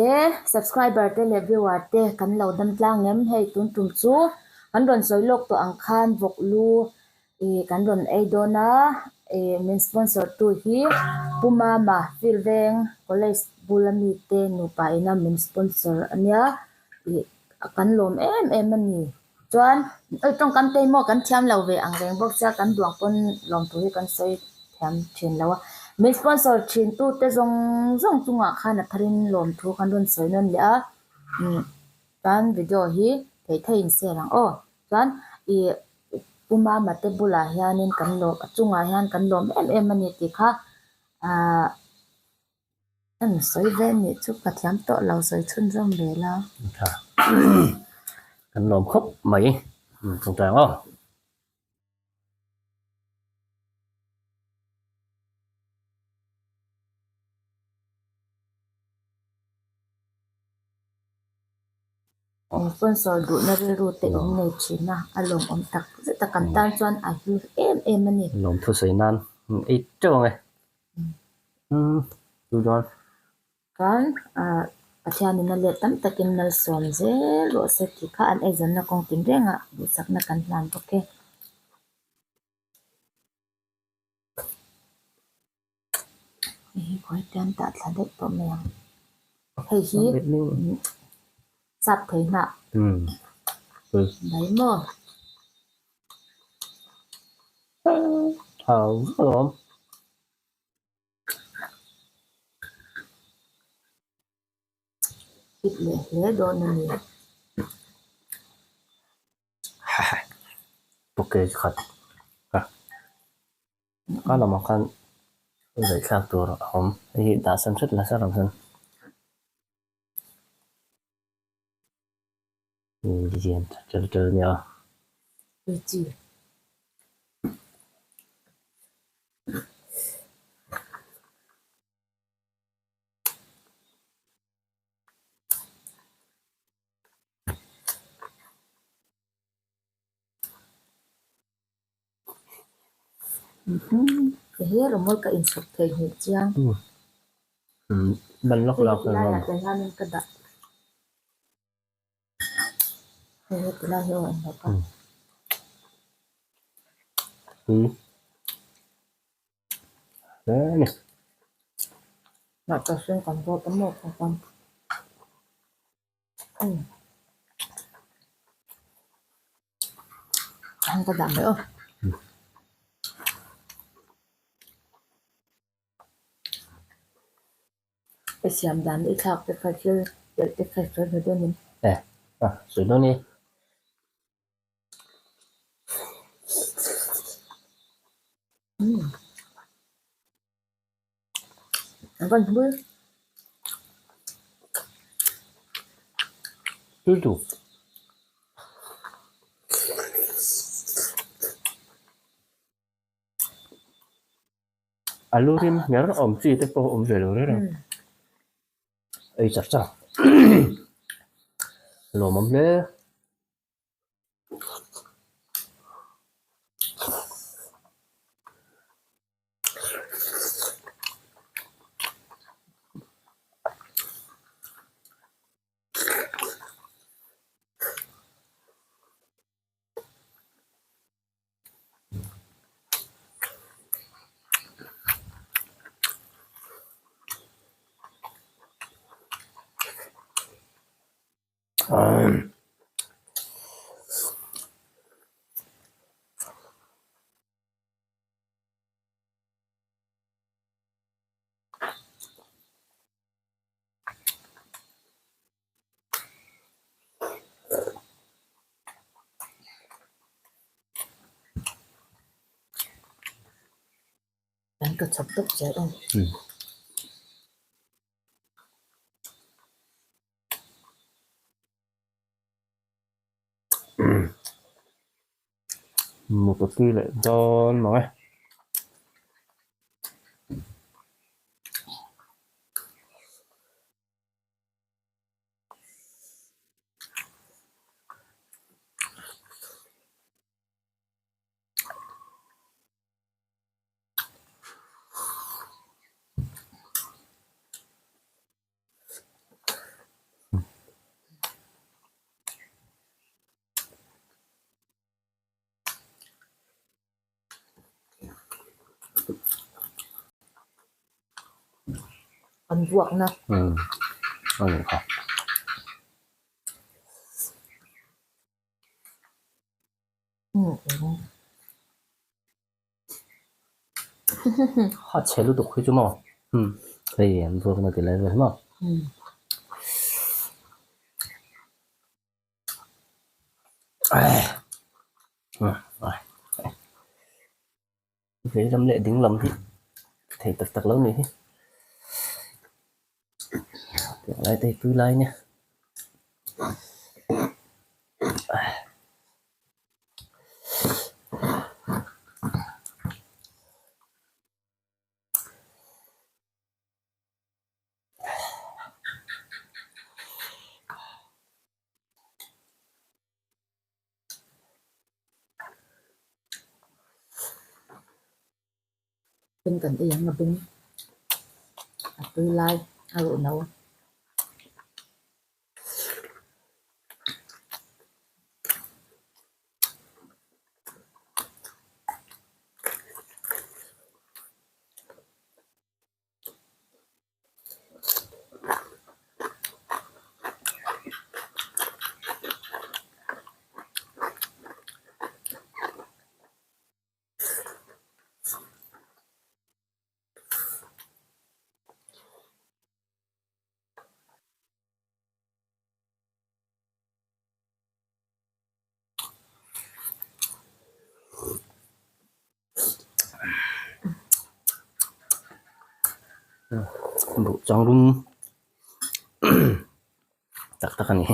le subscriber te le viewer te kan lo dam tlang ngem hei tun tum chu kan ron soilok to ang khan vok lu kan ron ei dona main sponsor tu hi Puma ma Filveng College Bulami te nu pa ina main sponsor ania kan lom em ani chuan trong kan te mo kan thiam lo ve ang reng bok cha kan duang pon lom tu hi kan soi thiam thin lawa main sponsor thin tu te zong chunga khana tharin lom thu kan ron soi non le a kan video hi thei in se rang chuan Puma ma te bula hianin kan lo chunga hian kan lom em ani ti kha an soi ve ni chu pathiam to lo soi chun rong le la kan lom khop mai trong trang sponsor du na ru te in nei china alom om tak ta kan tan chuan a hi em ani lom thu sei nan ei chong e du don kan pathian in le tam takin nal som je lo se ti kha an exam na kong tin renga bu sak na kan plan poke khoi tan ta thla de to me hei hi sap thei na đấy mà lom ít lẻ đồ này ok khát có là một con vậy sao tôi không hiện tại xem xét là sao làm sao đi gì chơi nhau gì cái hết rồi mới cái in sụp thầy hiện trang mình lúc lọc rồi là cái hai mình cái đặt cái là hiểu anh hiểu không đấy nè nó cho xuyên còn vô tấm một con ăn có đảm nữa cái xiêm đàn đi khảo cái khai chơi để cái khai chơi rồi mình rồi đó nè ăn con bữa đủ alurim nhớ ổn gì tới cô ổn về rồi đấy ấy chắc chắn lồ mắm lé ăn cái sập tốc trẻ không một cái kia lại cho nói kan vuak na Ano ka? Hot chelu duk hi chu mo. Đây em vừa nó thì lại rồi mà. Vậy lâm lệ tiếng lầm thì thầy tật tật lớn này. Tiếng lại thầy cứ lại nha. Bên cạnh yên mà bên tư lai alo nấu Bộ trong đúng tắc tắc này.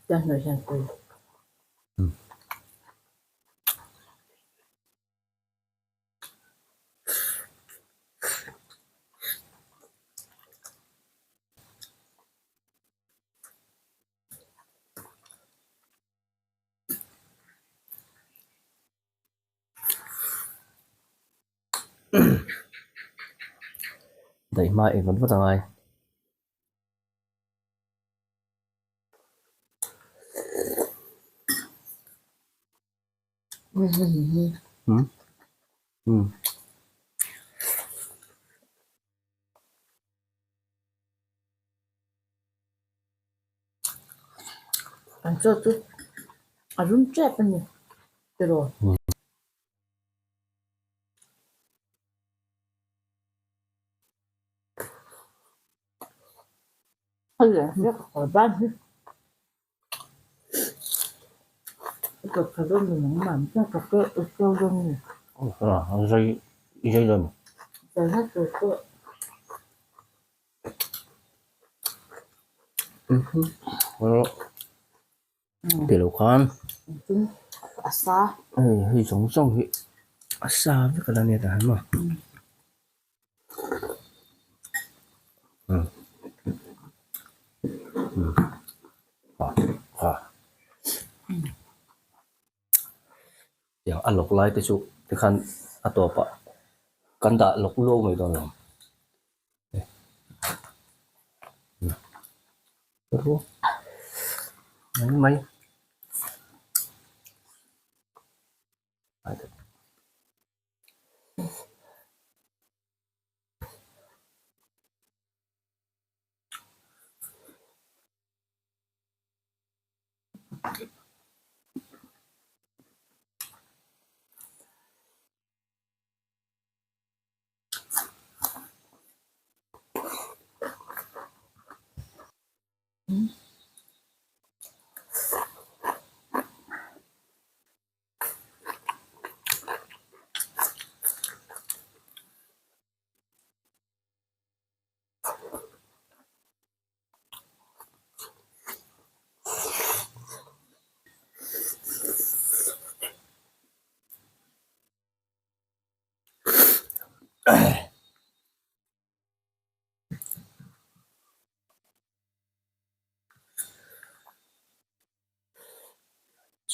cho người sang tư Đẩy mai vẫn vẫn ai. anh cho tôi à rung chết bên này rồi hay là rất khỏi ban hết cái phải đơn mình làm cho cái kêu đơn này Dây dây rồi. rồi hết rồi Để lâu khan. chúng xa Hơi sống xong thì xa với cái này là mà. Yang alok lai te chu te khan atopa kan da lok lo mai don lam. Ro. Mai. Ada.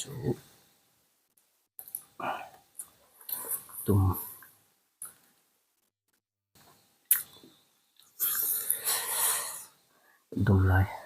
chú tùm tùm lại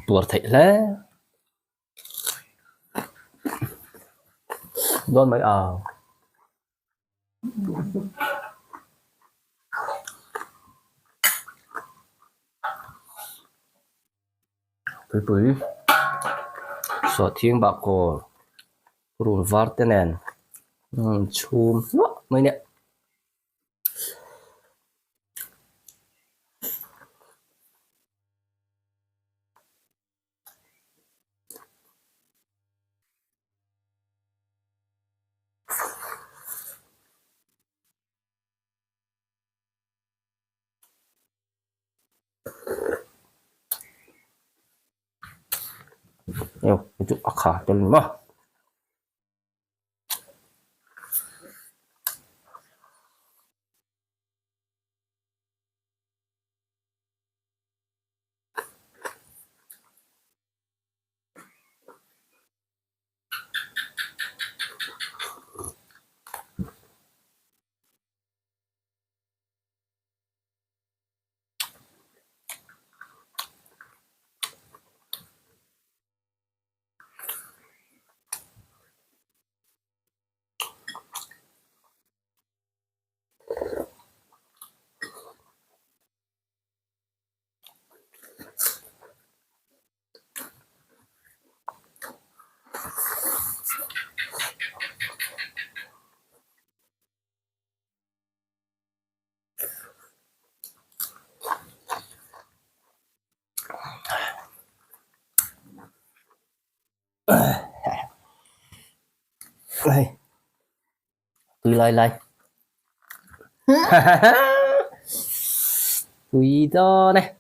tuột thịt lé đón mấy bưởi bưởi sọ thiên bạc cổ rùn vart tên nền chum mấy nè yêu một chút khả cho mình mà đây tôi lại tùy đó này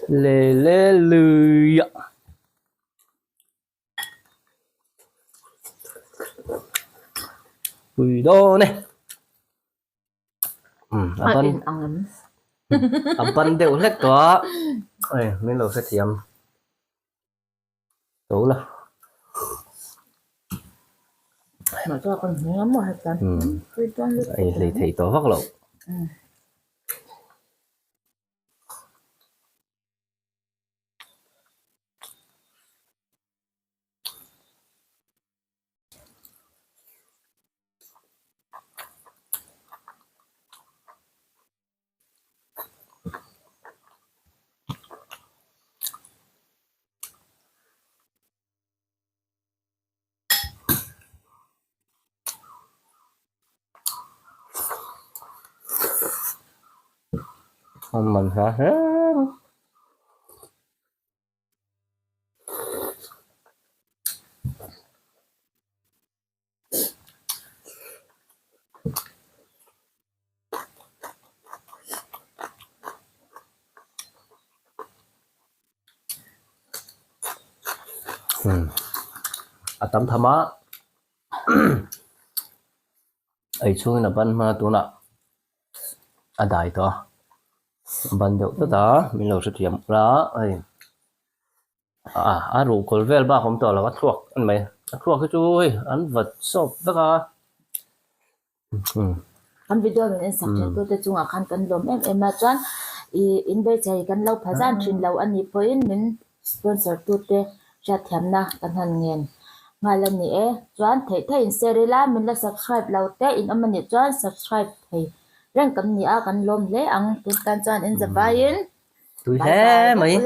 lê lê lười tùy đó này in ang upon đều hết có ơi nên là sẽ thiêm đủ là mà cho con ngắm một hạt cắn ấy thì thầy tổ phát lộ mình hả? Tấm thầm á, ấy chung là ban mà tụi nè, đại to, ban đầu tất cả mình lâu sẽ tiệm ra, ấy, rượu cồn vel ba hôm đó là bắt thuốc, anh mày, thuốc cái chui, anh vật sop tất cả, kan video mình in subject to te chunga khan kan lom em ma chuan in be chei kan lo phazan thin lo ani point min sponsor tu te sha thiamna kan han ngen ngala ni e chuan thei thei in serila min la subscribe lo te in amani chuan subscribe thei rang kam ni a kan lom le ang tin kan chuan in zabain tui he mày.